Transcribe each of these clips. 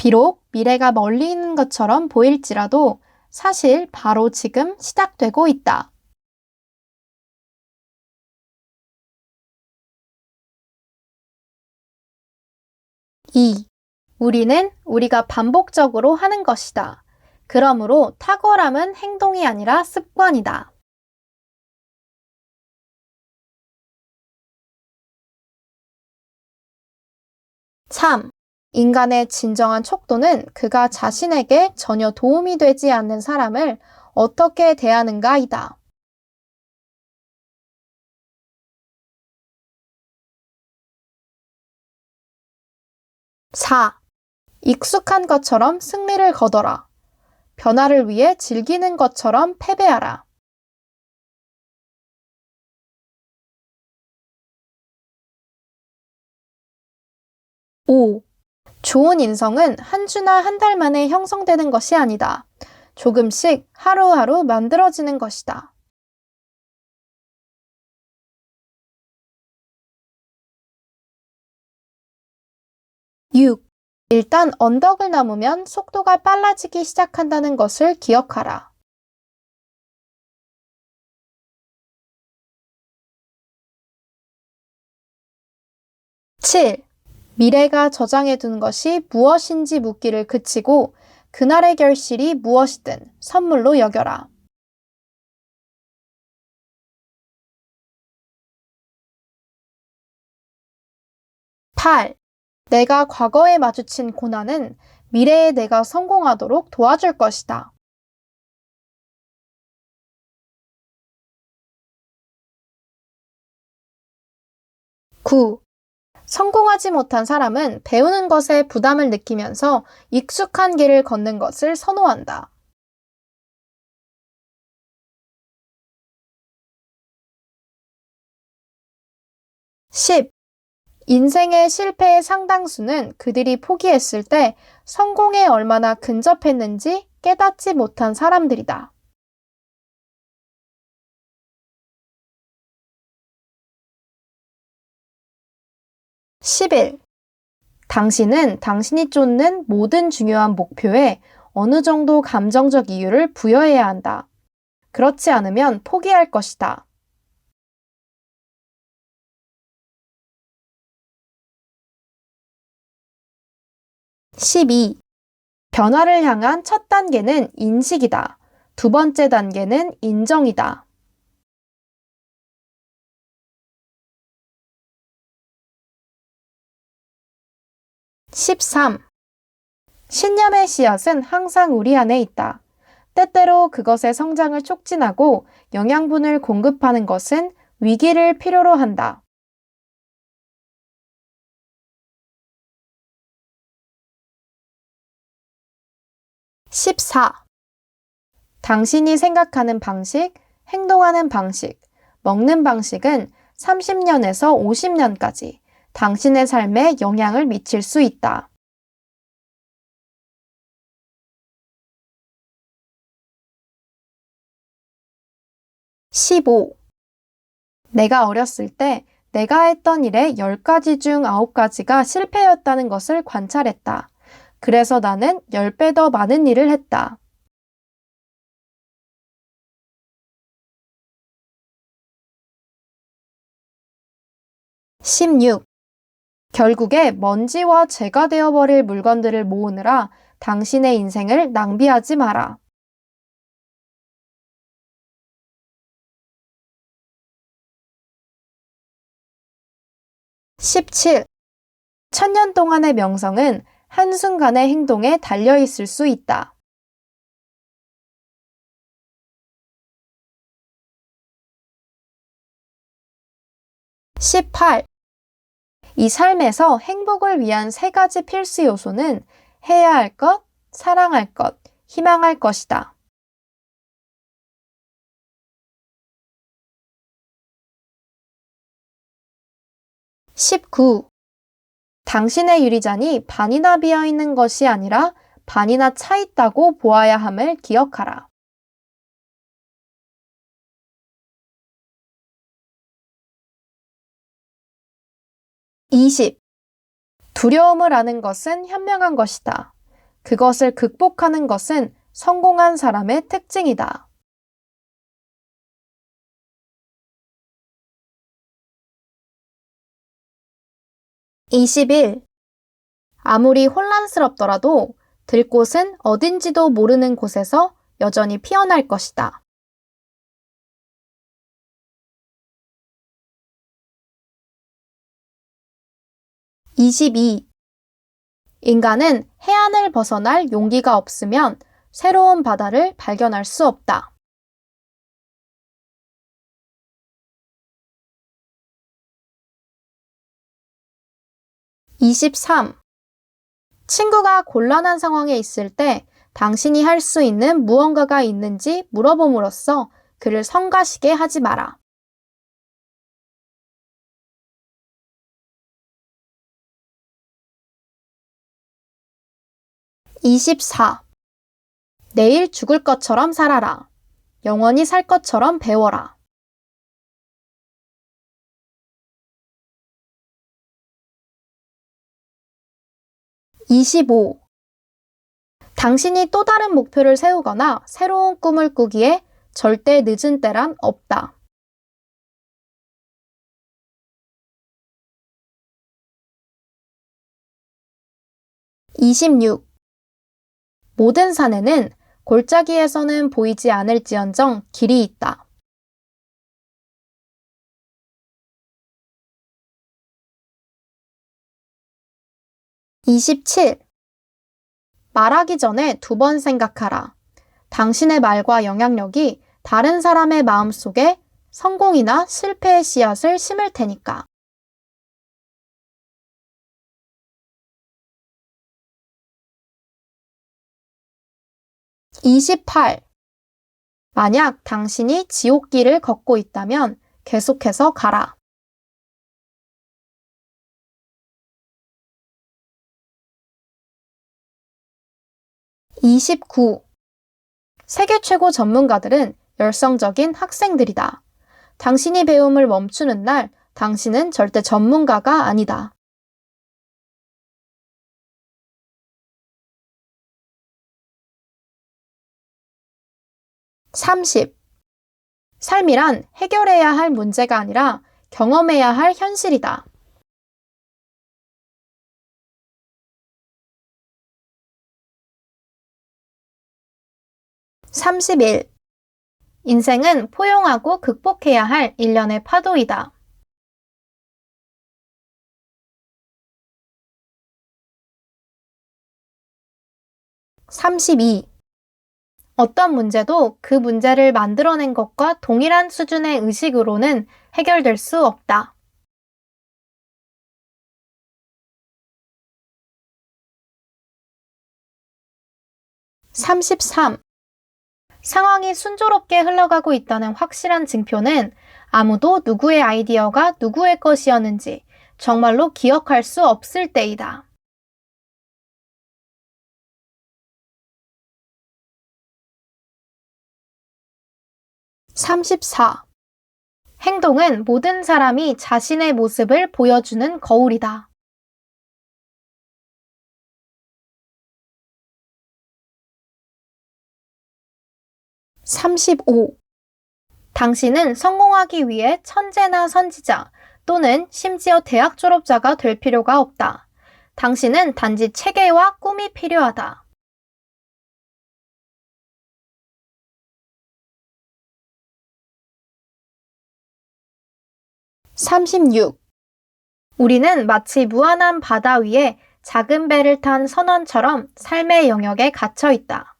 비록 미래가 멀리 있는 것처럼 보일지라도 사실 바로 지금 시작되고 있다. 2. 우리는 우리가 반복적으로 하는 것이다. 그러므로 탁월함은 행동이 아니라 습관이다. 3. 인간의 진정한 촉도는 그가 자신에게 전혀 도움이 되지 않는 사람을 어떻게 대하는가이다. 4. 익숙한 것처럼 승리를 거둬라. 변화를 위해 즐기는 것처럼 패배하라. 5. 좋은 인성은 한 주나 한 달 만에 형성되는 것이 아니다. 조금씩 하루하루 만들어지는 것이다. 6. 일단 언덕을 넘으면 속도가 빨라지기 시작한다는 것을 기억하라. 7. 미래가 저장해둔 것이 무엇인지 묻기를 그치고 그날의 결실이 무엇이든 선물로 여겨라. 8. 내가 과거에 마주친 고난은 미래에 내가 성공하도록 도와줄 것이다. 9. 성공하지 못한 사람은 배우는 것에 부담을 느끼면서 익숙한 길을 걷는 것을 선호한다. 10. 인생의 실패의 상당수는 그들이 포기했을 때 성공에 얼마나 근접했는지 깨닫지 못한 사람들이다. 11. 당신은 당신이 쫓는 모든 중요한 목표에 어느 정도 감정적 이유를 부여해야 한다. 그렇지 않으면 포기할 것이다. 12. 변화를 향한 첫 단계는 인식이다. 두 번째 단계는 인정이다. 13. 신념의 씨앗은 항상 우리 안에 있다. 때때로 그것의 성장을 촉진하고 영양분을 공급하는 것은 위기를 필요로 한다. 14. 당신이 생각하는 방식, 행동하는 방식, 먹는 방식은 30년에서 50년까지 당신의 삶에 영향을 미칠 수 있다. 15. 내가 어렸을 때 내가 했던 일의 10가지 중 9가지가 실패였다는 것을 관찰했다. 그래서 나는 10배 더 많은 일을 했다. 16. 결국에 먼지와 재가 되어버릴 물건들을 모으느라 당신의 인생을 낭비하지 마라. 17. 천년 동안의 명성은 한순간의 행동에 달려있을 수 있다. 18. 이 삶에서 행복을 위한 3가지 필수 요소는 해야 할 것, 사랑할 것, 희망할 것이다. 19. 당신의 유리잔이 반이나 비어 있는 것이 아니라 반이나 차 있다고 보아야 함을 기억하라. 20. 두려움을 아는 것은 현명한 것이다. 그것을 극복하는 것은 성공한 사람의 특징이다. 21. 아무리 혼란스럽더라도 들꽃은 어딘지도 모르는 곳에서 여전히 피어날 것이다. 22. 인간은 해안을 벗어날 용기가 없으면 새로운 바다를 발견할 수 없다. 23. 친구가 곤란한 상황에 있을 때 당신이 할 수 있는 무언가가 있는지 물어봄으로써 그를 성가시게 하지 마라. 24. 내일 죽을 것처럼 살아라. 영원히 살 것처럼 배워라. 25. 당신이 또 다른 목표를 세우거나 새로운 꿈을 꾸기에 절대 늦은 때란 없다. 26. 모든 산에는 골짜기에서는 보이지 않을지언정 길이 있다. 27. 말하기 전에 2번 생각하라. 당신의 말과 영향력이 다른 사람의 마음속에 성공이나 실패의 씨앗을 심을 테니까. 28. 만약 당신이 지옥길을 걷고 있다면 계속해서 가라. 29. 세계 최고 전문가들은 열성적인 학생들이다. 당신이 배움을 멈추는 날, 당신은 절대 전문가가 아니다. 30. 삶이란 해결해야 할 문제가 아니라 경험해야 할 현실이다. 31. 인생은 포용하고 극복해야 할 일련의 파도이다. 32. 어떤 문제도 그 문제를 만들어낸 것과 동일한 수준의 의식으로는 해결될 수 없다. 33. 상황이 순조롭게 흘러가고 있다는 확실한 증표는 아무도 누구의 아이디어가 누구의 것이었는지 정말로 기억할 수 없을 때이다. 34. 행동은 모든 사람이 자신의 모습을 보여주는 거울이다. 35. 당신은 성공하기 위해 천재나 선지자 또는 심지어 대학 졸업자가 될 필요가 없다. 당신은 단지 체계와 꿈이 필요하다. 36. 우리는 마치 무한한 바다 위에 작은 배를 탄 선원처럼 삶의 영역에 갇혀 있다.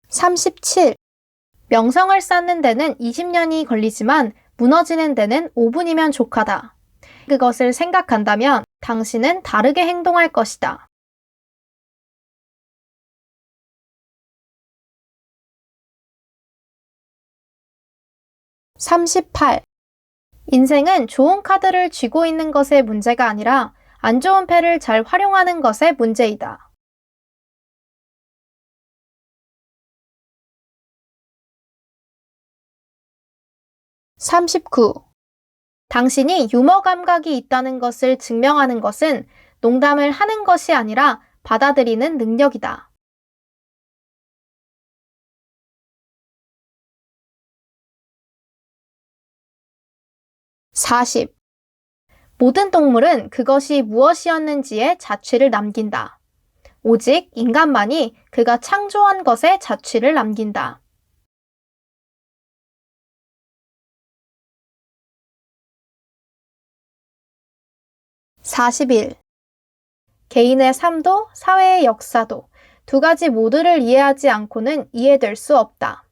37. 명성을 쌓는 데는 20년이 걸리지만 무너지는 데는 5분이면 족하다. 그것을 생각한다면 당신은 다르게 행동할 것이다. 38. 인생은 좋은 카드를 쥐고 있는 것의 문제가 아니라 안 좋은 패를 잘 활용하는 것의 문제이다. 39. 당신이 유머 감각이 있다는 것을 증명하는 것은 농담을 하는 것이 아니라 받아들이는 능력이다. 40. 모든 동물은 그것이 무엇이었는지에 자취를 남긴다. 오직 인간만이 그가 창조한 것에 자취를 남긴다. 41. 개인의 삶도 사회의 역사도 두 가지 모두를 이해하지 않고는 이해될 수 없다.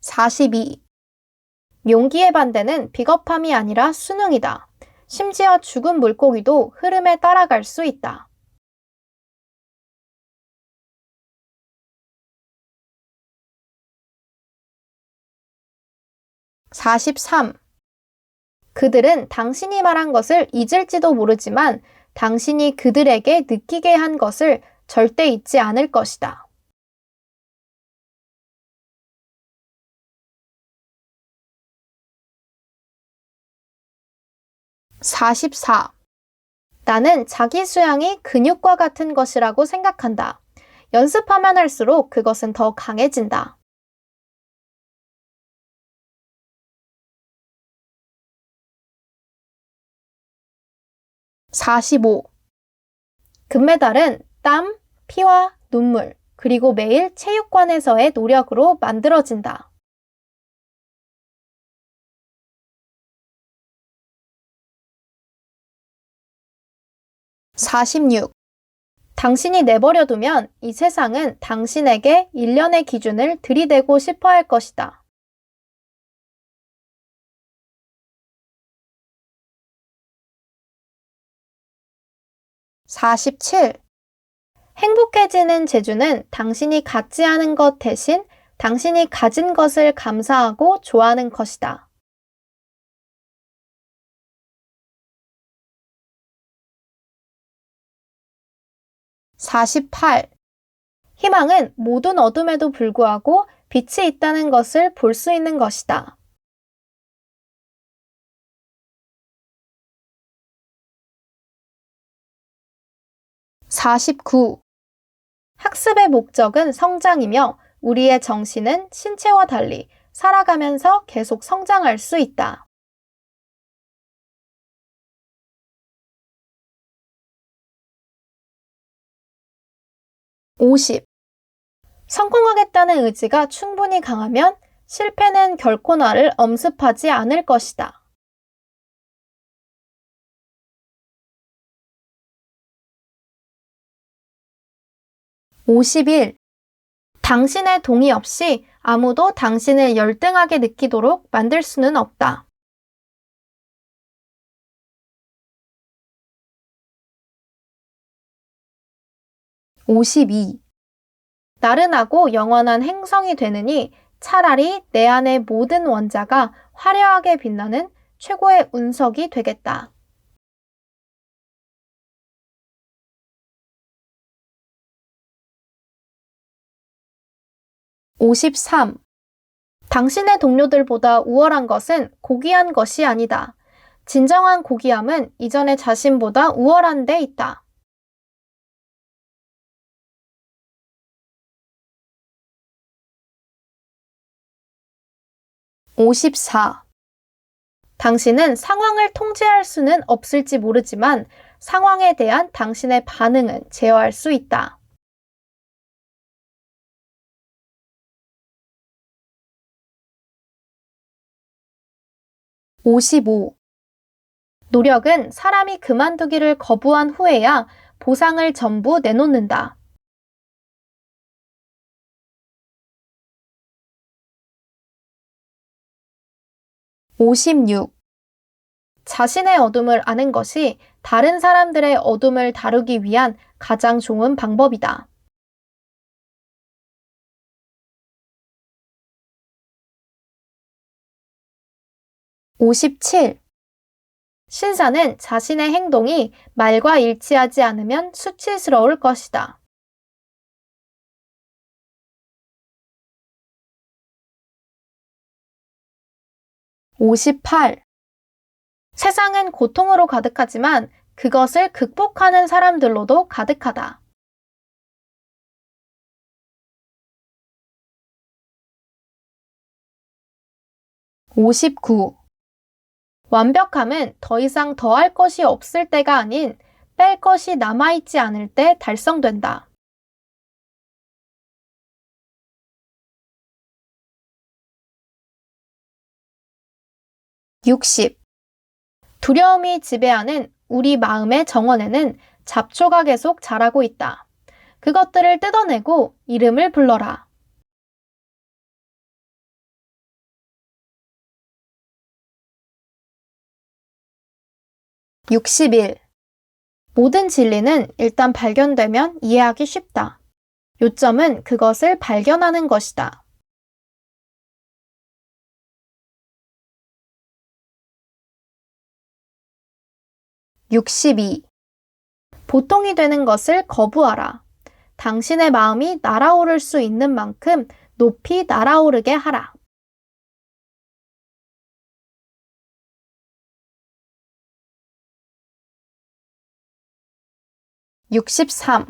42. 용기의 반대는 비겁함이 아니라 순응이다. 심지어 죽은 물고기도 흐름에 따라갈 수 있다. 43. 그들은 당신이 말한 것을 잊을지도 모르지만 당신이 그들에게 느끼게 한 것을 절대 잊지 않을 것이다. 44. 나는 자기 수양이 근육과 같은 것이라고 생각한다. 연습하면 할수록 그것은 더 강해진다. 45. 금메달은 땀, 피와 눈물, 그리고 매일 체육관에서의 노력으로 만들어진다. 46. 당신이 내버려두면 이 세상은 당신에게 일련의 기준을 들이대고 싶어 할 것이다. 47. 행복해지는 재주는 당신이 갖지 않은 것 대신 당신이 가진 것을 감사하고 좋아하는 것이다. 48. 희망은 모든 어둠에도 불구하고 빛이 있다는 것을 볼 수 있는 것이다. 49. 학습의 목적은 성장이며 우리의 정신은 신체와 달리 살아가면서 계속 성장할 수 있다. 50. 성공하겠다는 의지가 충분히 강하면 실패는 결코 나를 엄습하지 않을 것이다. 51. 당신의 동의 없이 아무도 당신을 열등하게 느끼도록 만들 수는 없다. 52. 나른하고 영원한 행성이 되느니 차라리 내 안의 모든 원자가 화려하게 빛나는 최고의 운석이 되겠다. 53. 당신의 동료들보다 우월한 것은 고귀한 것이 아니다. 진정한 고귀함은 이전의 자신보다 우월한 데 있다. 54. 당신은 상황을 통제할 수는 없을지 모르지만 상황에 대한 당신의 반응은 제어할 수 있다. 55. 노력은 사람이 그만두기를 거부한 후에야 보상을 전부 내놓는다. 56. 자신의 어둠을 아는 것이 다른 사람들의 어둠을 다루기 위한 가장 좋은 방법이다. 57. 신사는 자신의 행동이 말과 일치하지 않으면 수치스러울 것이다. 58. 세상은 고통으로 가득하지만 그것을 극복하는 사람들로도 가득하다. 59. 완벽함은 더 이상 더할 것이 없을 때가 아닌 뺄 것이 남아있지 않을 때 달성된다. 60. 두려움이 지배하는 우리 마음의 정원에는 잡초가 계속 자라고 있다. 그것들을 뜯어내고 이름을 불러라. 61. 모든 진리는 일단 발견되면 이해하기 쉽다. 요점은 그것을 발견하는 것이다. 62. 보통이 되는 것을 거부하라. 당신의 마음이 날아오를 수 있는 만큼 높이 날아오르게 하라. 63.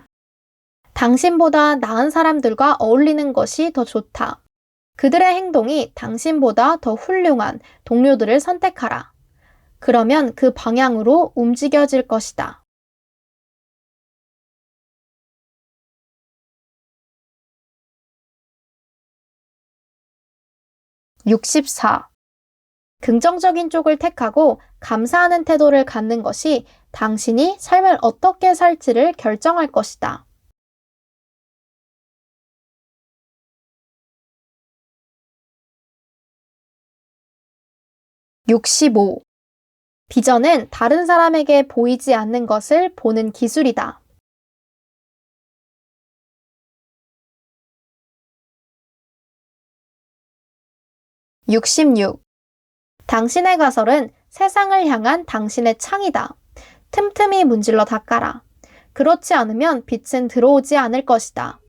당신보다 나은 사람들과 어울리는 것이 더 좋다. 그들의 행동이 당신보다 더 훌륭한 동료들을 선택하라. 그러면 그 방향으로 움직여질 것이다. 64. 긍정적인 쪽을 택하고 감사하는 태도를 갖는 것이 당신이 삶을 어떻게 살지를 결정할 것이다. 65. 비전은 다른 사람에게 보이지 않는 것을 보는 기술이다. 66. 당신의 가설은 세상을 향한 당신의 창이다. 틈틈이 문질러 닦아라. 그렇지 않으면 빛은 들어오지 않을 것이다.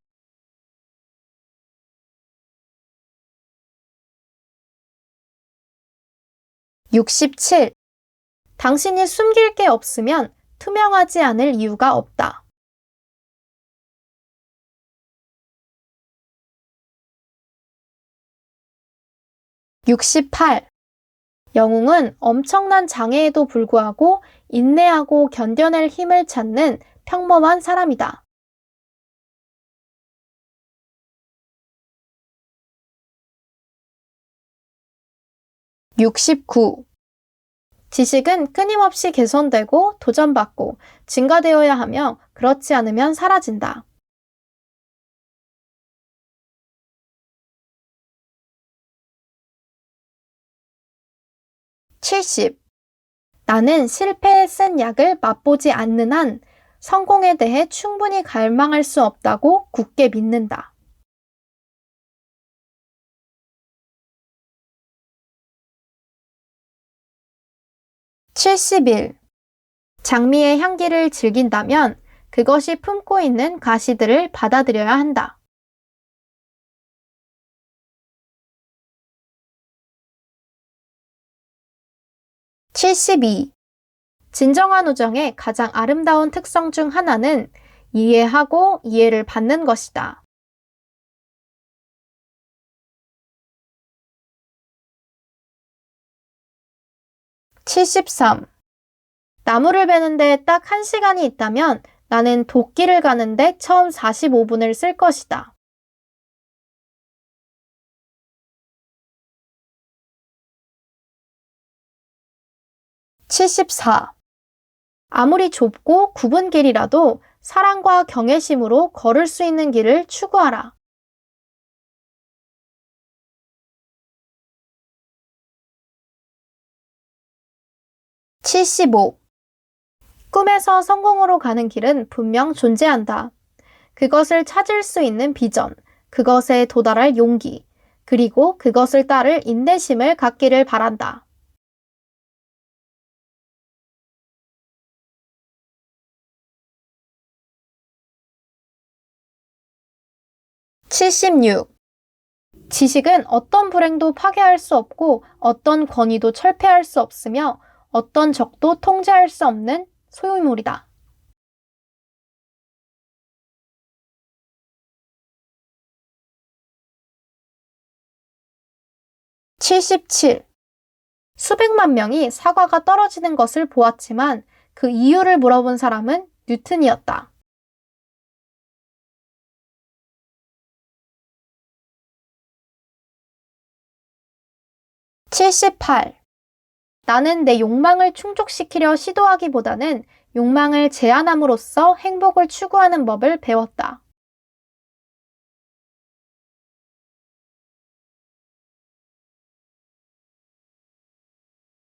67. 당신이 숨길 게 없으면 투명하지 않을 이유가 없다. 68. 영웅은 엄청난 장애에도 불구하고 인내하고 견뎌낼 힘을 찾는 평범한 사람이다. 69. 지식은 끊임없이 개선되고 도전받고 증가되어야 하며 그렇지 않으면 사라진다. 70. 나는 실패에 쓴 약을 맛보지 않는 한 성공에 대해 충분히 갈망할 수 없다고 굳게 믿는다. 71. 장미의 향기를 즐긴다면 그것이 품고 있는 가시들을 받아들여야 한다. 72. 진정한 우정의 가장 아름다운 특성 중 하나는 이해하고 이해를 받는 것이다. 73. 나무를 베는데 딱 1시간이 있다면 나는 도끼를 가는데 처음 45분을 쓸 것이다. 74. 아무리 좁고 굽은 길이라도 사랑과 경외심으로 걸을 수 있는 길을 추구하라. 75. 꿈에서 성공으로 가는 길은 분명 존재한다. 그것을 찾을 수 있는 비전, 그것에 도달할 용기, 그리고 그것을 따를 인내심을 갖기를 바란다. 76. 지식은 어떤 불행도 파괴할 수 없고 어떤 권위도 철폐할 수 없으며 어떤 적도 통제할 수 없는 소유물이다. 77. 수백만 명이 사과가 떨어지는 것을 보았지만 그 이유를 물어본 사람은 뉴턴이었다. 78. 나는 내 욕망을 충족시키려 시도하기보다는 욕망을 제한함으로써 행복을 추구하는 법을 배웠다.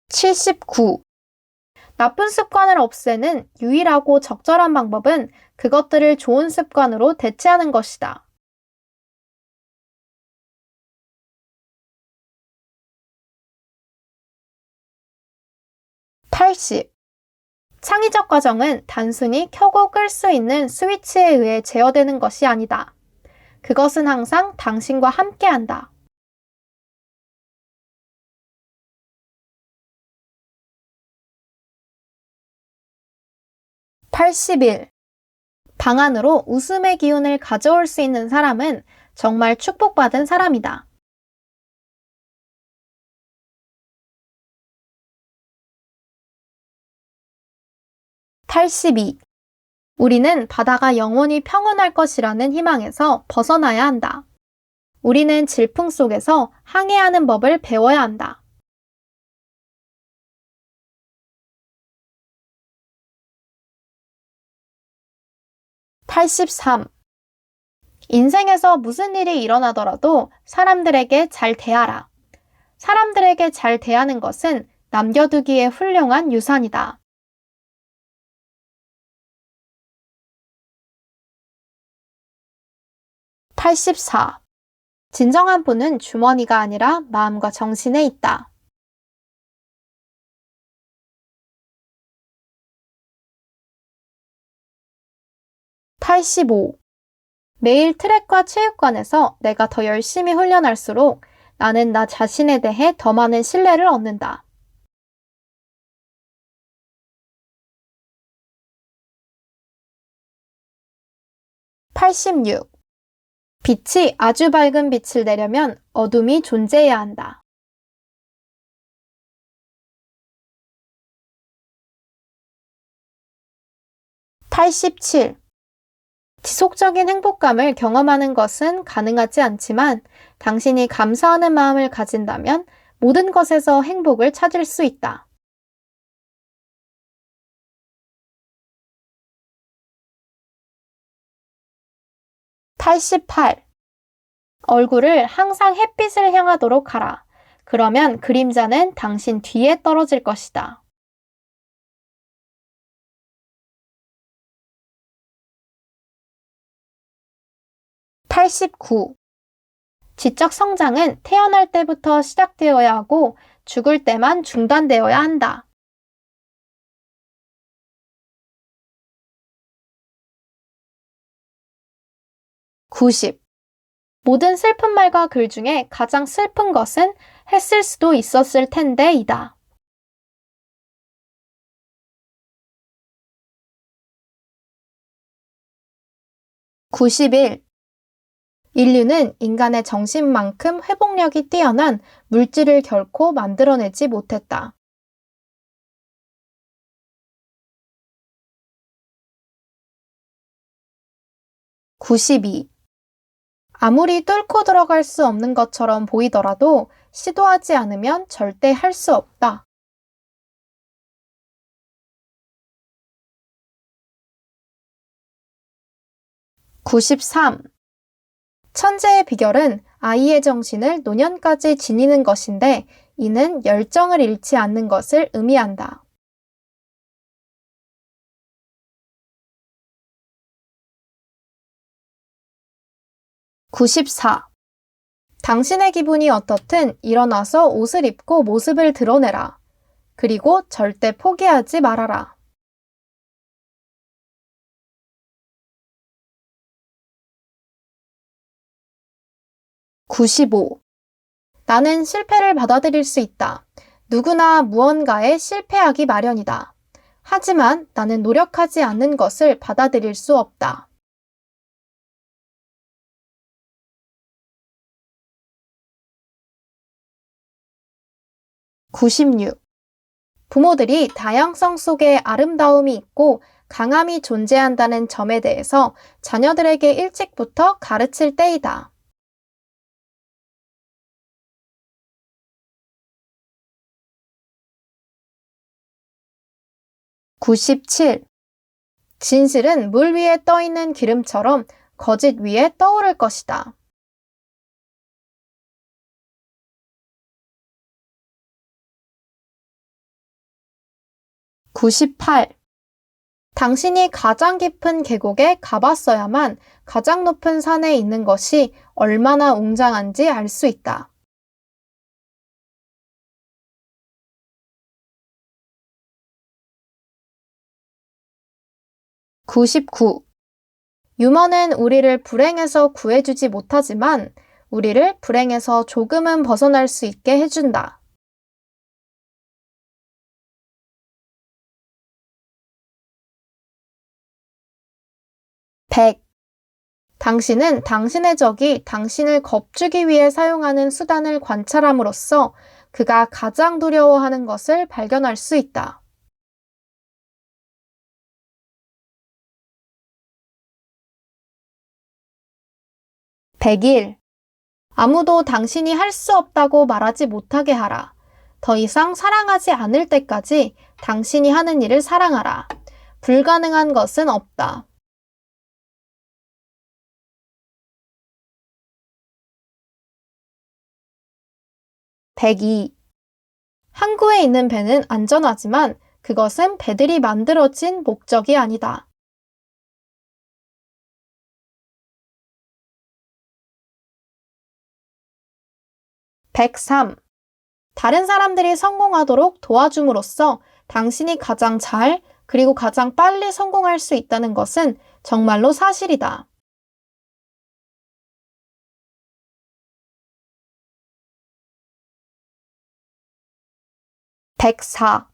79. 나쁜 습관을 없애는 유일하고 적절한 방법은 그것들을 좋은 습관으로 대체하는 것이다. 80. 창의적 과정은 단순히 켜고 끌 수 있는 스위치에 의해 제어되는 것이 아니다. 그것은 항상 당신과 함께한다. 81. 방 안으로 웃음의 기운을 가져올 수 있는 사람은 정말 축복받은 사람이다. 82. 우리는 바다가 영원히 평온할 것이라는 희망에서 벗어나야 한다. 우리는 질풍 속에서 항해하는 법을 배워야 한다. 83. 인생에서 무슨 일이 일어나더라도 사람들에게 잘 대하라. 사람들에게 잘 대하는 것은 남겨두기에 훌륭한 유산이다. 84. 진정한 분은 주머니가 아니라 마음과 정신에 있다. 85. 매일 트랙과 체육관에서 내가 더 열심히 훈련할수록 나는 나 자신에 대해 더 많은 신뢰를 얻는다. 86. 빛이 아주 밝은 빛을 내려면 어둠이 존재해야 한다. 87. 지속적인 행복감을 경험하는 것은 가능하지 않지만 당신이 감사하는 마음을 가진다면 모든 것에서 행복을 찾을 수 있다. 88. 얼굴을 항상 햇빛을 향하도록 하라. 그러면 그림자는 당신 뒤에 떨어질 것이다. 89. 지적 성장은 태어날 때부터 시작되어야 하고 죽을 때만 중단되어야 한다. 90. 모든 슬픈 말과 글 중에 가장 슬픈 것은 했을 수도 있었을 텐데 이다. 91. 인류는 인간의 정신만큼 회복력이 뛰어난 물질을 결코 만들어내지 못했다. 92. 아무리 뚫고 들어갈 수 없는 것처럼 보이더라도 시도하지 않으면 절대 할 수 없다. 93. 천재의 비결은 아이의 정신을 노년까지 지니는 것인데 이는 열정을 잃지 않는 것을 의미한다. 94. 당신의 기분이 어떻든 일어나서 옷을 입고 모습을 드러내라. 그리고 절대 포기하지 말아라. 95. 나는 실패를 받아들일 수 있다. 누구나 무언가에 실패하기 마련이다. 하지만 나는 노력하지 않는 것을 받아들일 수 없다. 96. 부모들이 다양성 속에 아름다움이 있고 강함이 존재한다는 점에 대해서 자녀들에게 일찍부터 가르칠 때이다. 97. 진실은 물 위에 떠 있는 기름처럼 거짓 위에 떠오를 것이다. 98. 당신이 가장 깊은 계곡에 가봤어야만 가장 높은 산에 있는 것이 얼마나 웅장한지 알 수 있다. 99. 유머는 우리를 불행에서 구해주지 못하지만 우리를 불행에서 조금은 벗어날 수 있게 해준다. 100. 당신은 당신의 적이 당신을 겁주기 위해 사용하는 수단을 관찰함으로써 그가 가장 두려워하는 것을 발견할 수 있다. 101. 아무도 당신이 할 수 없다고 말하지 못하게 하라. 더 이상 사랑하지 않을 때까지 당신이 하는 일을 사랑하라. 불가능한 것은 없다. 102. 항구에 있는 배는 안전하지만 그것은 배들이 만들어진 목적이 아니다. 103. 다른 사람들이 성공하도록 도와줌으로써 당신이 가장 잘 그리고 가장 빨리 성공할 수 있다는 것은 정말로 사실이다. 104.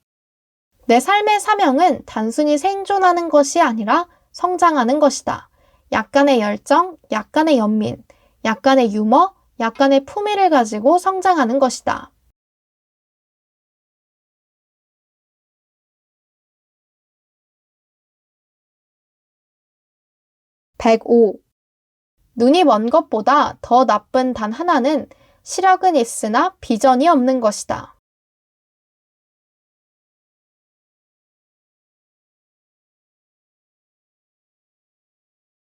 내 삶의 사명은 단순히 생존하는 것이 아니라 성장하는 것이다. 약간의 열정, 약간의 연민, 약간의 유머, 약간의 품위를 가지고 성장하는 것이다. 105. 눈이 먼 것보다 더 나쁜 단 하나는 시력은 있으나 비전이 없는 것이다.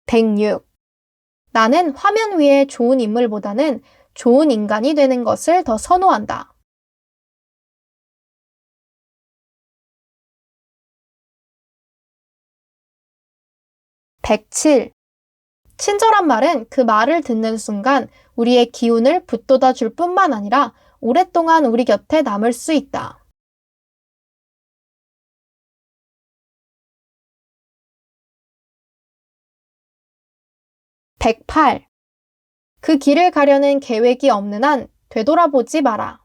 106. 나는 화면 위의 좋은 인물보다는 좋은 인간이 되는 것을 더 선호한다. 107. 친절한 말은 그 말을 듣는 순간 우리의 기운을 북돋아 줄 뿐만 아니라 오랫동안 우리 곁에 남을 수 있다. 108. 그 길을 가려는 계획이 없는 한 되돌아보지 마라.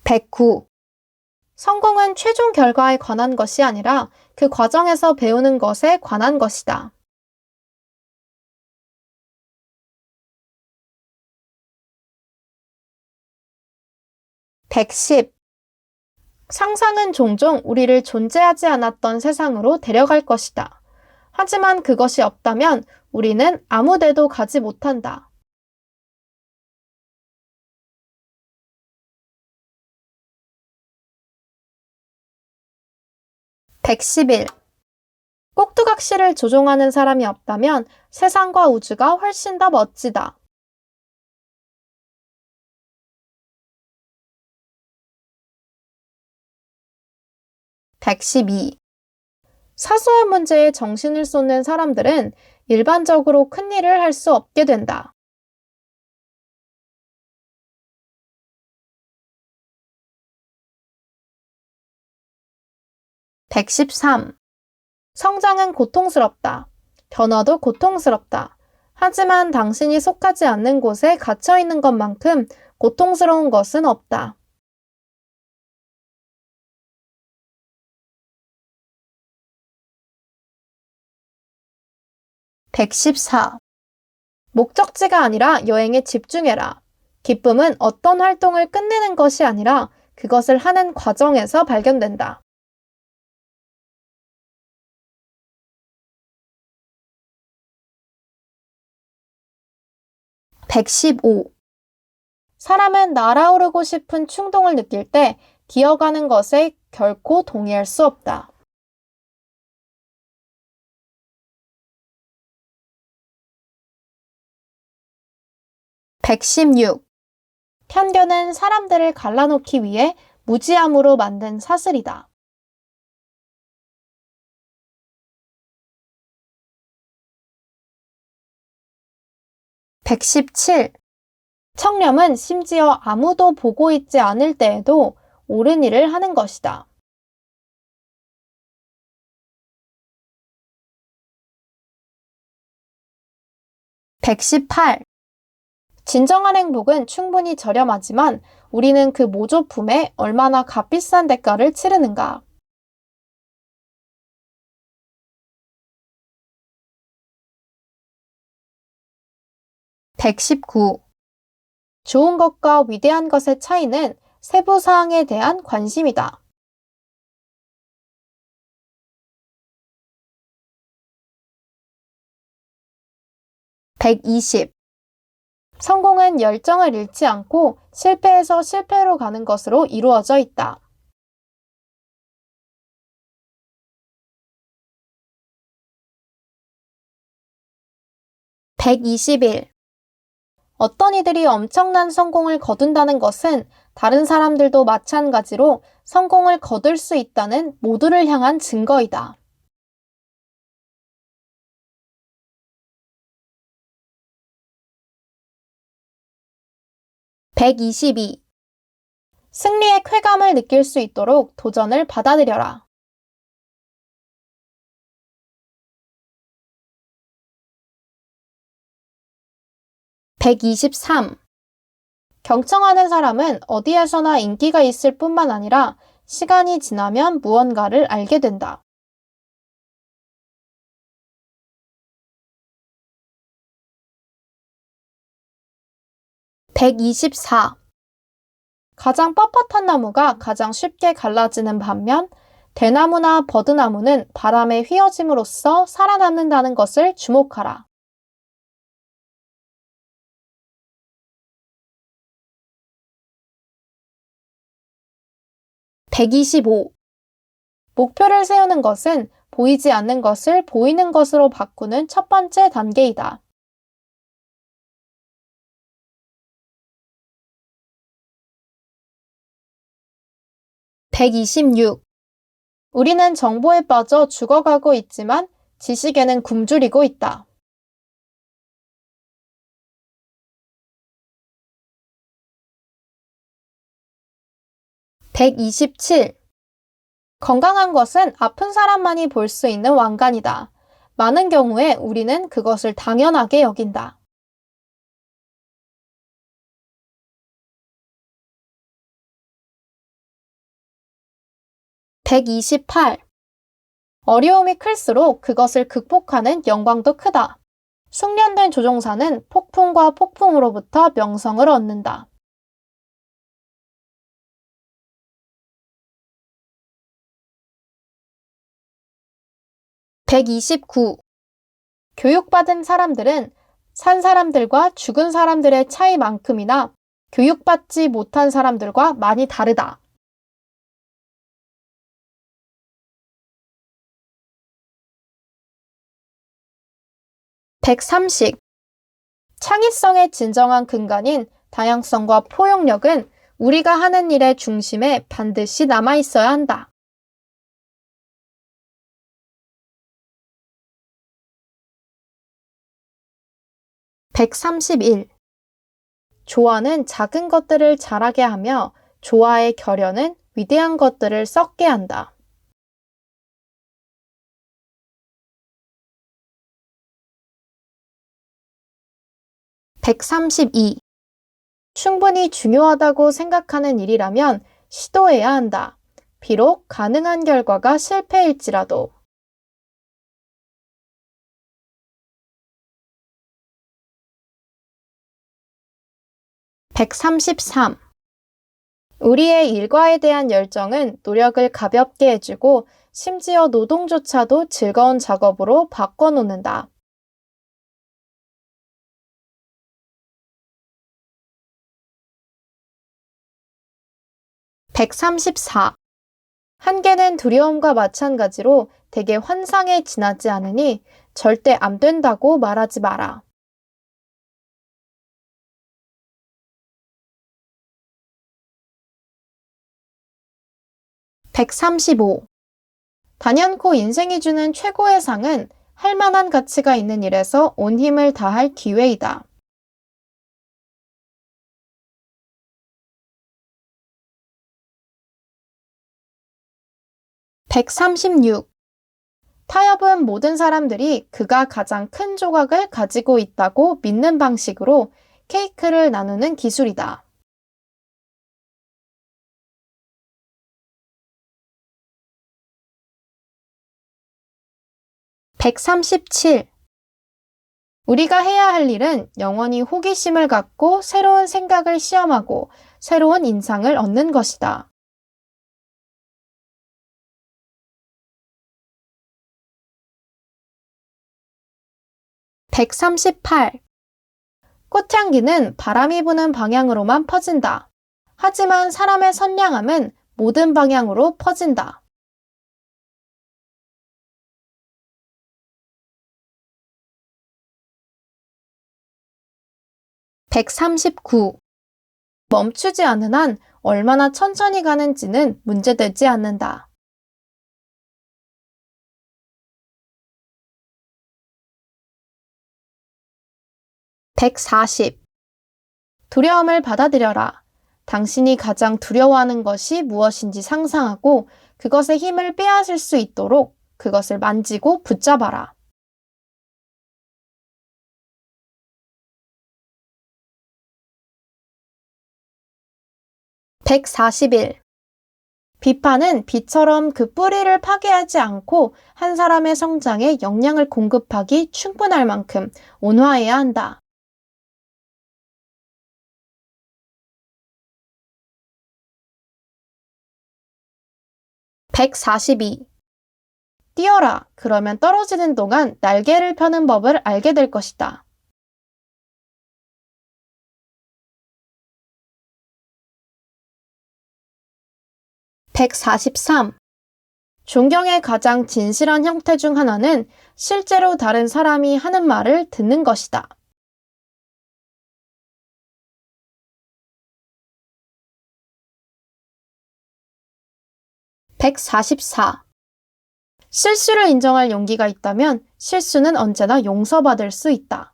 109. 성공은 최종 결과에 관한 것이 아니라 그 과정에서 배우는 것에 관한 것이다. 110. 상상은 종종 우리를 존재하지 않았던 세상으로 데려갈 것이다. 하지만 그것이 없다면 우리는 아무 데도 가지 못한다. 111. 꼭두각시를 조종하는 사람이 없다면 세상과 우주가 훨씬 더 멋지다. 112. 사소한 문제에 정신을 쏟는 사람들은 일반적으로 큰 일을 할 수 없게 된다. 113. 성장은 고통스럽다. 변화도 고통스럽다. 하지만 당신이 속하지 않는 곳에 갇혀 있는 것만큼 고통스러운 것은 없다. 114. 목적지가 아니라 여행에 집중해라. 기쁨은 어떤 활동을 끝내는 것이 아니라 그것을 하는 과정에서 발견된다. 115. 사람은 날아오르고 싶은 충동을 느낄 때 기어가는 것에 결코 동의할 수 없다. 116. 편견은 사람들을 갈라놓기 위해 무지함으로 만든 사슬이다. 117. 청렴은 심지어 아무도 보고 있지 않을 때에도 옳은 일을 하는 것이다. 118. 진정한 행복은 충분히 저렴하지만 우리는 그 모조품에 얼마나 값비싼 대가를 치르는가. 119. 좋은 것과 위대한 것의 차이는 세부 사항에 대한 관심이다. 120. 성공은 열정을 잃지 않고 실패에서 실패로 가는 것으로 이루어져 있다. 121. 어떤 이들이 엄청난 성공을 거둔다는 것은 다른 사람들도 마찬가지로 성공을 거둘 수 있다는 모두를 향한 증거이다. 122. 승리의 쾌감을 느낄 수 있도록 도전을 받아들여라. 123. 경청하는 사람은 어디에서나 인기가 있을 뿐만 아니라 시간이 지나면 무언가를 알게 된다. 124. 가장 뻣뻣한 나무가 가장 쉽게 갈라지는 반면 대나무나 버드나무는 바람에 휘어짐으로써 살아남는다는 것을 주목하라. 125. 목표를 세우는 것은 보이지 않는 것을 보이는 것으로 바꾸는 첫 번째 단계이다. 126. 우리는 정보에 빠져 죽어가고 있지만 지식에는 굶주리고 있다. 127. 건강한 것은 아픈 사람만이 볼 수 있는 왕관이다. 많은 경우에 우리는 그것을 당연하게 여긴다. 128. 어려움이 클수록 그것을 극복하는 영광도 크다. 숙련된 조종사는 폭풍과 폭풍으로부터 명성을 얻는다. 129. 교육받은 사람들은 산 사람들과 죽은 사람들의 차이만큼이나 교육받지 못한 사람들과 많이 다르다. 130. 창의성의 진정한 근간인 다양성과 포용력은 우리가 하는 일의 중심에 반드시 남아 있어야 한다. 131. 조화는 작은 것들을 자라게 하며 조화의 결연은 위대한 것들을 썩게 한다. 132. 충분히 중요하다고 생각하는 일이라면 시도해야 한다. 비록 가능한 결과가 실패일지라도. 133. 우리의 일과에 대한 열정은 노력을 가볍게 해주고 심지어 노동조차도 즐거운 작업으로 바꿔놓는다. 134. 한계는 두려움과 마찬가지로 대개 환상에 지나지 않으니 절대 안 된다고 말하지 마라. 135. 단연코 인생이 주는 최고의 상은 할 만한 가치가 있는 일에서 온 힘을 다할 기회이다. 136. 타협은 모든 사람들이 그가 가장 큰 조각을 가지고 있다고 믿는 방식으로 케이크를 나누는 기술이다. 137. 우리가 해야 할 일은 영원히 호기심을 갖고 새로운 생각을 시험하고 새로운 인상을 얻는 것이다. 138. 꽃향기는 바람이 부는 방향으로만 퍼진다. 하지만 사람의 선량함은 모든 방향으로 퍼진다. 139. 멈추지 않은 한 얼마나 천천히 가는지는 문제되지 않는다. 140. 두려움을 받아들여라. 당신이 가장 두려워하는 것이 무엇인지 상상하고 그것의 힘을 빼앗을 수 있도록 그것을 만지고 붙잡아라. 141. 비판은 비처럼 그 뿌리를 파괴하지 않고 한 사람의 성장에 영향을 공급하기 충분할 만큼 온화해야 한다. 142. 뛰어라. 그러면 떨어지는 동안 날개를 펴는 법을 알게 될 것이다. 143. 존경의 가장 진실한 형태 중 하나는 실제로 다른 사람이 하는 말을 듣는 것이다. 144. 실수를 인정할 용기가 있다면 실수는 언제나 용서받을 수 있다.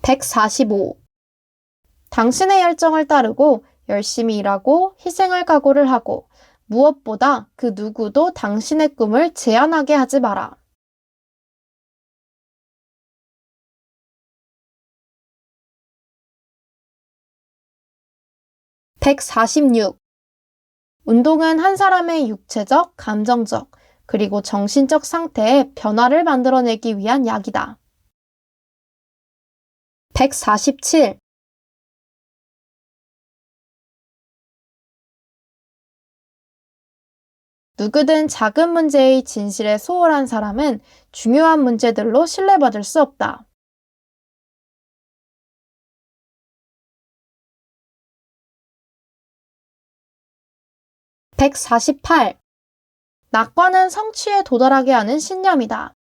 145. 당신의 열정을 따르고 열심히 일하고 희생할 각오를 하고 무엇보다 그 누구도 당신의 꿈을 제한하게 하지 마라. 146. 운동은 한 사람의 육체적, 감정적, 그리고 정신적 상태에 변화를 만들어내기 위한 약이다. 147. 누구든 작은 문제의 진실에 소홀한 사람은 중요한 문제들로 신뢰받을 수 없다. 148. 낙관은 성취에 도달하게 하는 신념이다.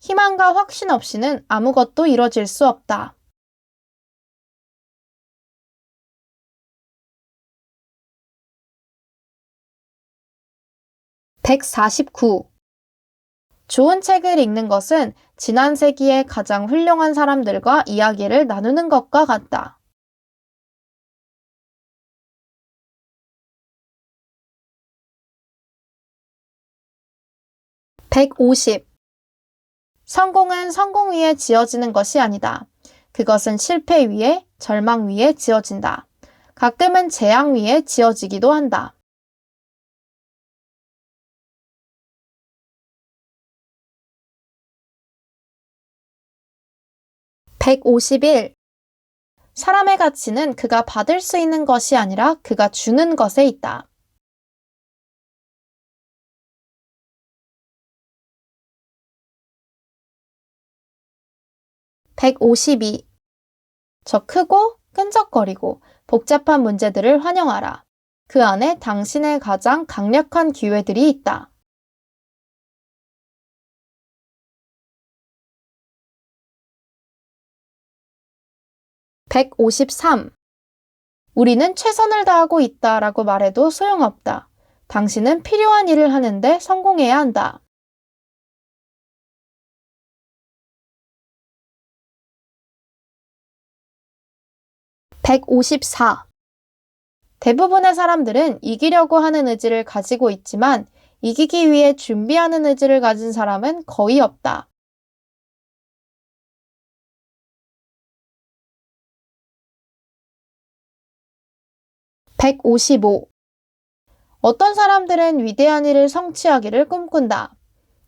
희망과 확신 없이는 아무것도 이뤄질 수 없다. 149. 좋은 책을 읽는 것은 지난 세기의 가장 훌륭한 사람들과 이야기를 나누는 것과 같다. 150. 성공은 성공 위에 지어지는 것이 아니다. 그것은 실패 위에, 절망 위에 지어진다. 가끔은 재앙 위에 지어지기도 한다. 151. 사람의 가치는 그가 받을 수 있는 것이 아니라 그가 주는 것에 있다. 152. 저 크고 끈적거리고 복잡한 문제들을 환영하라. 그 안에 당신의 가장 강력한 기회들이 있다. 153. 우리는 최선을 다하고 있다라고 말해도 소용없다. 당신은 필요한 일을 하는데 성공해야 한다. 154. 대부분의 사람들은 이기려고 하는 의지를 가지고 있지만 이기기 위해 준비하는 의지를 가진 사람은 거의 없다. 155. 어떤 사람들은 위대한 일을 성취하기를 꿈꾼다.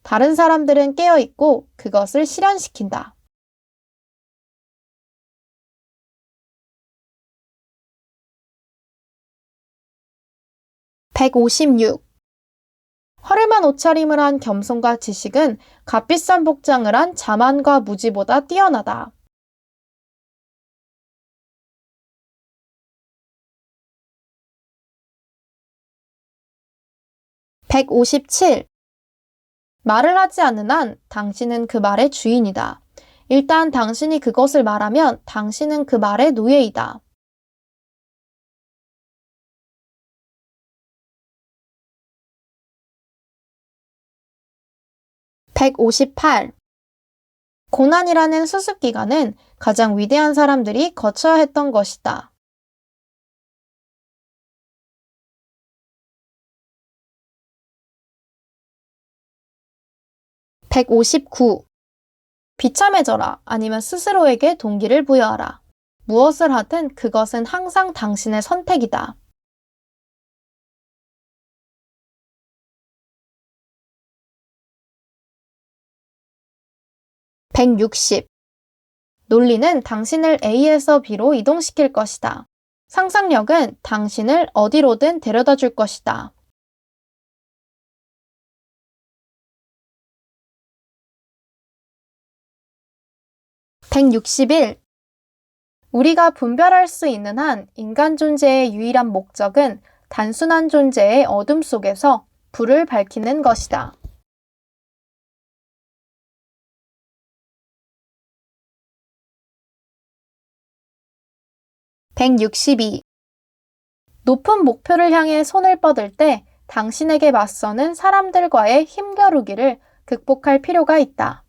다른 사람들은 깨어있고 그것을 실현시킨다. 156. 허름한 옷차림을 한 겸손과 지식은 값비싼 복장을 한 자만과 무지보다 뛰어나다. 157. 말을 하지 않는 한 당신은 그 말의 주인이다. 일단 당신이 그것을 말하면 당신은 그 말의 노예이다. 158. 고난이라는 수습기간은 가장 위대한 사람들이 거쳐야 했던 것이다. 159. 비참해져라 아니면 스스로에게 동기를 부여하라. 무엇을 하든 그것은 항상 당신의 선택이다. 160. 논리는 당신을 A에서 B로 이동시킬 것이다. 상상력은 당신을 어디로든 데려다 줄 것이다. 161. 우리가 분별할 수 있는 한 인간 존재의 유일한 목적은 단순한 존재의 어둠 속에서 불을 밝히는 것이다. 162. 높은 목표를 향해 손을 뻗을 때 당신에게 맞서는 사람들과의 힘겨루기를 극복할 필요가 있다.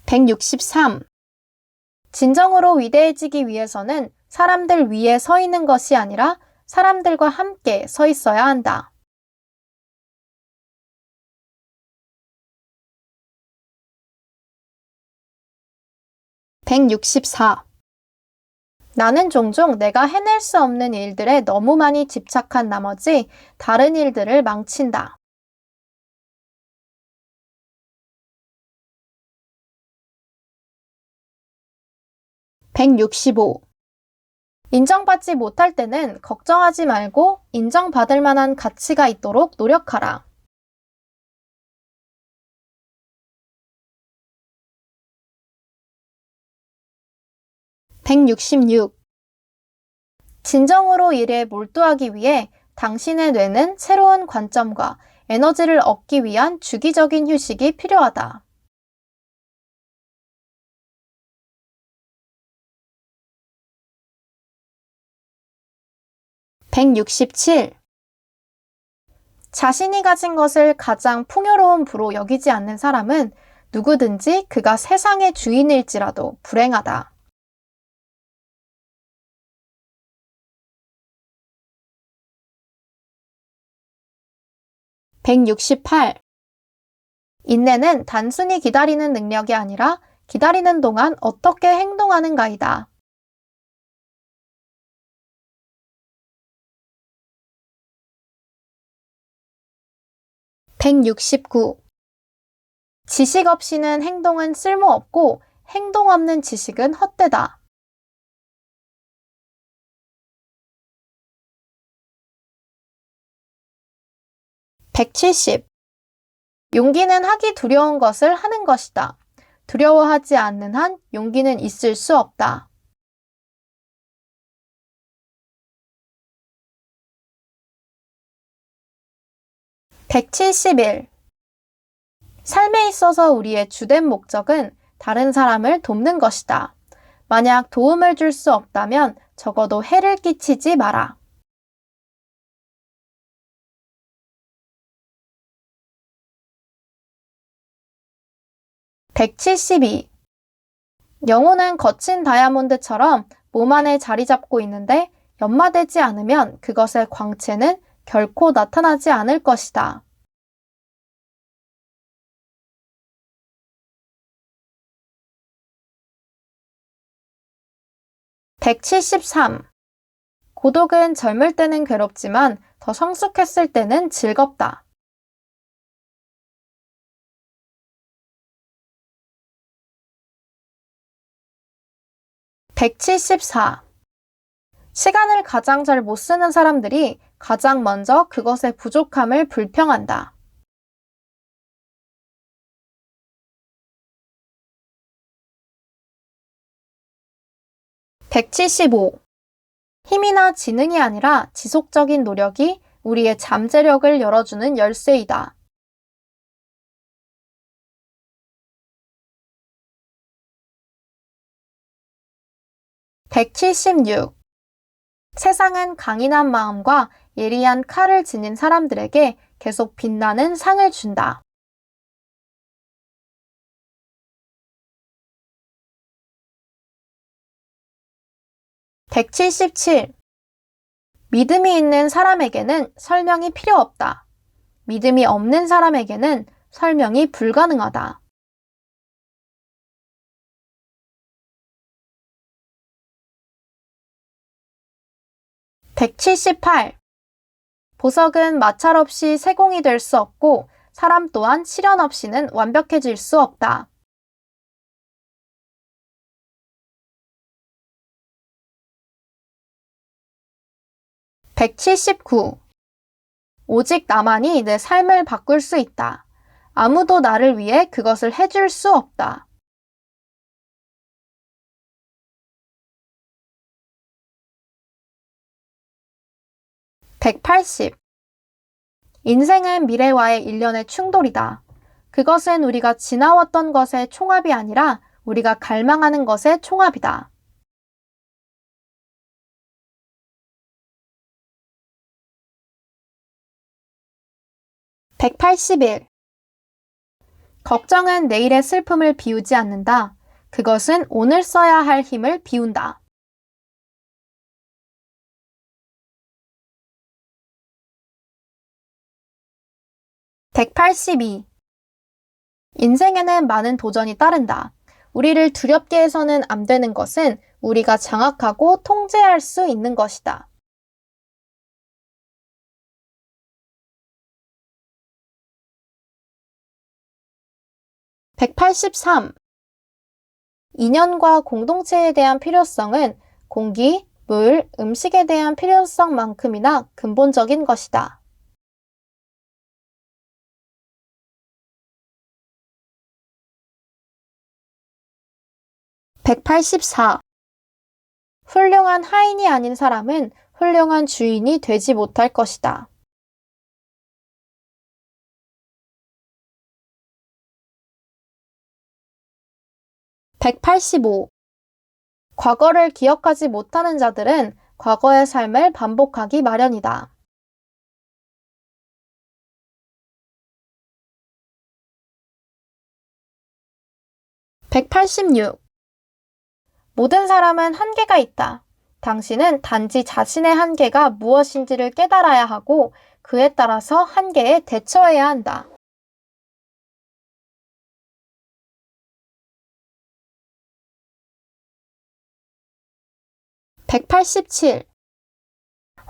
163. 진정으로 위대해지기 위해서는 사람들 위에 서 있는 것이 아니라 사람들과 함께 서 있어야 한다. 164. 나는 종종 내가 해낼 수 없는 일들에 너무 많이 집착한 나머지 다른 일들을 망친다. 165. 인정받지 못할 때는 걱정하지 말고 인정받을 만한 가치가 있도록 노력하라. 166. 진정으로 일에 몰두하기 위해 당신의 뇌는 새로운 관점과 에너지를 얻기 위한 주기적인 휴식이 필요하다. 167. 자신이 가진 것을 가장 풍요로운 부로 여기지 않는 사람은 누구든지 그가 세상의 주인일지라도 불행하다. 168. 인내는 단순히 기다리는 능력이 아니라 기다리는 동안 어떻게 행동하는가이다. 169. 지식 없이는 행동은 쓸모없고 행동 없는 지식은 헛되다. 170. 용기는 하기 두려운 것을 하는 것이다. 두려워하지 않는 한 용기는 있을 수 없다. 171. 삶에 있어서 우리의 주된 목적은 다른 사람을 돕는 것이다. 만약 도움을 줄 수 없다면 적어도 해를 끼치지 마라. 172. 영혼은 거친 다이아몬드처럼 몸 안에 자리 잡고 있는데 연마되지 않으면 그것의 광채는 결코 나타나지 않을 것이다. 173. 고독은 젊을 때는 괴롭지만 더 성숙했을 때는 즐겁다. 174. 시간을 가장 잘 못 쓰는 사람들이 가장 먼저 그것의 부족함을 불평한다. 175. 힘이나 지능이 아니라 지속적인 노력이 우리의 잠재력을 열어주는 열쇠이다. 176. 세상은 강인한 마음과 예리한 칼을 지닌 사람들에게 계속 빛나는 상을 준다. 177. 믿음이 있는 사람에게는 설명이 필요 없다. 믿음이 없는 사람에게는 설명이 불가능하다. 178. 보석은 마찰 없이 세공이 될 수 없고 사람 또한 시련 없이는 완벽해질 수 없다. 179. 오직 나만이 내 삶을 바꿀 수 있다. 아무도 나를 위해 그것을 해줄 수 없다. 180. 인생은 미래와의 일련의 충돌이다. 그것은 우리가 지나왔던 것의 총합이 아니라 우리가 갈망하는 것의 총합이다. 181. 걱정은 내일의 슬픔을 비우지 않는다. 그것은 오늘 써야 할 힘을 비운다. 182. 인생에는 많은 도전이 따른다. 우리를 두렵게 해서는 안 되는 것은 우리가 장악하고 통제할 수 있는 것이다. 183. 인연과 공동체에 대한 필요성은 공기, 물, 음식에 대한 필요성만큼이나 근본적인 것이다. 184. 훌륭한 하인이 아닌 사람은 훌륭한 주인이 되지 못할 것이다. 185. 과거를 기억하지 못하는 자들은 과거의 삶을 반복하기 마련이다. 186. 모든 사람은 한계가 있다. 당신은 단지 자신의 한계가 무엇인지를 깨달아야 하고 그에 따라서 한계에 대처해야 한다. 187.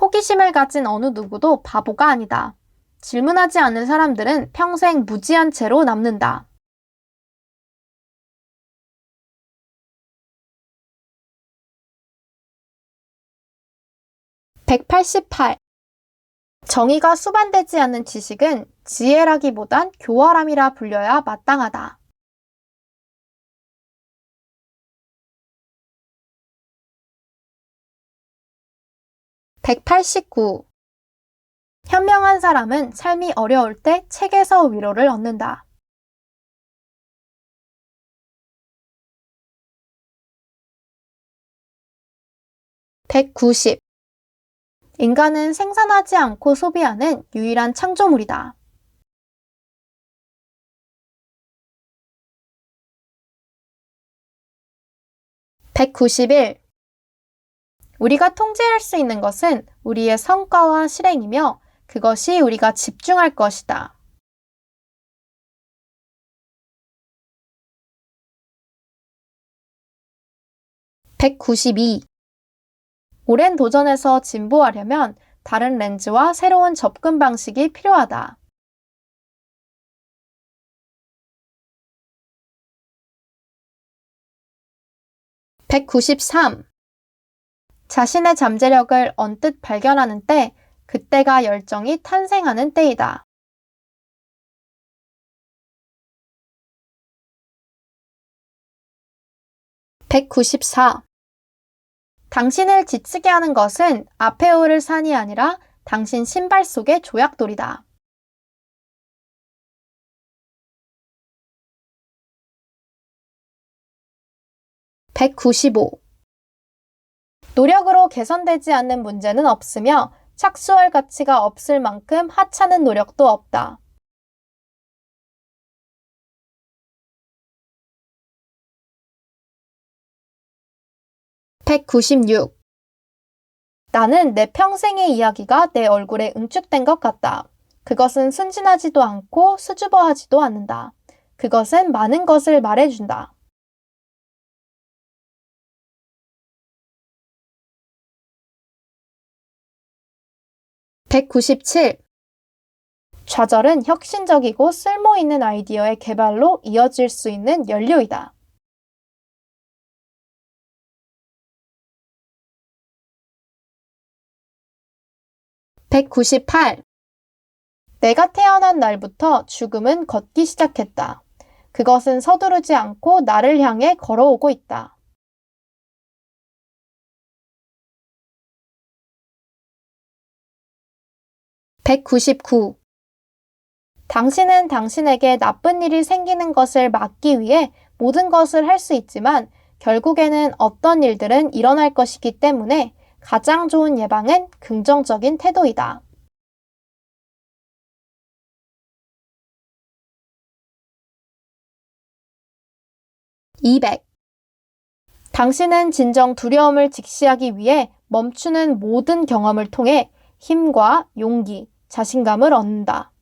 호기심을 가진 어느 누구도 바보가 아니다. 질문하지 않는 사람들은 평생 무지한 채로 남는다. 188. 정의가 수반되지 않는 지식은 지혜라기보단 교활함이라 불려야 마땅하다. 189. 현명한 사람은 삶이 어려울 때 책에서 위로를 얻는다. 190. 인간은 생산하지 않고 소비하는 유일한 창조물이다. 191. 우리가 통제할 수 있는 것은 우리의 성과와 실행이며 그것이 우리가 집중할 것이다. 192. 오랜 도전에서 진보하려면 다른 렌즈와 새로운 접근 방식이 필요하다. 193. 자신의 잠재력을 언뜻 발견하는 때, 그때가 열정이 탄생하는 때이다. 194. 당신을 지치게 하는 것은 앞에 오를 산이 아니라 당신 신발 속의 조약돌이다. 195. 노력으로 개선되지 않는 문제는 없으며 착수할 가치가 없을 만큼 하찮은 노력도 없다. 196. 나는 내 평생의 이야기가 내 얼굴에 응축된 것 같다. 그것은 순진하지도 않고 수줍어하지도 않는다. 그것은 많은 것을 말해준다. 197. 좌절은 혁신적이고 쓸모있는 아이디어의 개발로 이어질 수 있는 연료이다. 198. 내가 태어난 날부터 죽음은 걷기 시작했다. 그것은 서두르지 않고 나를 향해 걸어오고 있다. 199. 당신은 당신에게 나쁜 일이 생기는 것을 막기 위해 모든 것을 할 수 있지만 결국에는 어떤 일들은 일어날 것이기 때문에 가장 좋은 예방은 긍정적인 태도이다. 200. 당신은 진정 두려움을 직시하기 위해 멈추는 모든 경험을 통해 힘과 용기, 자신감을 얻는다.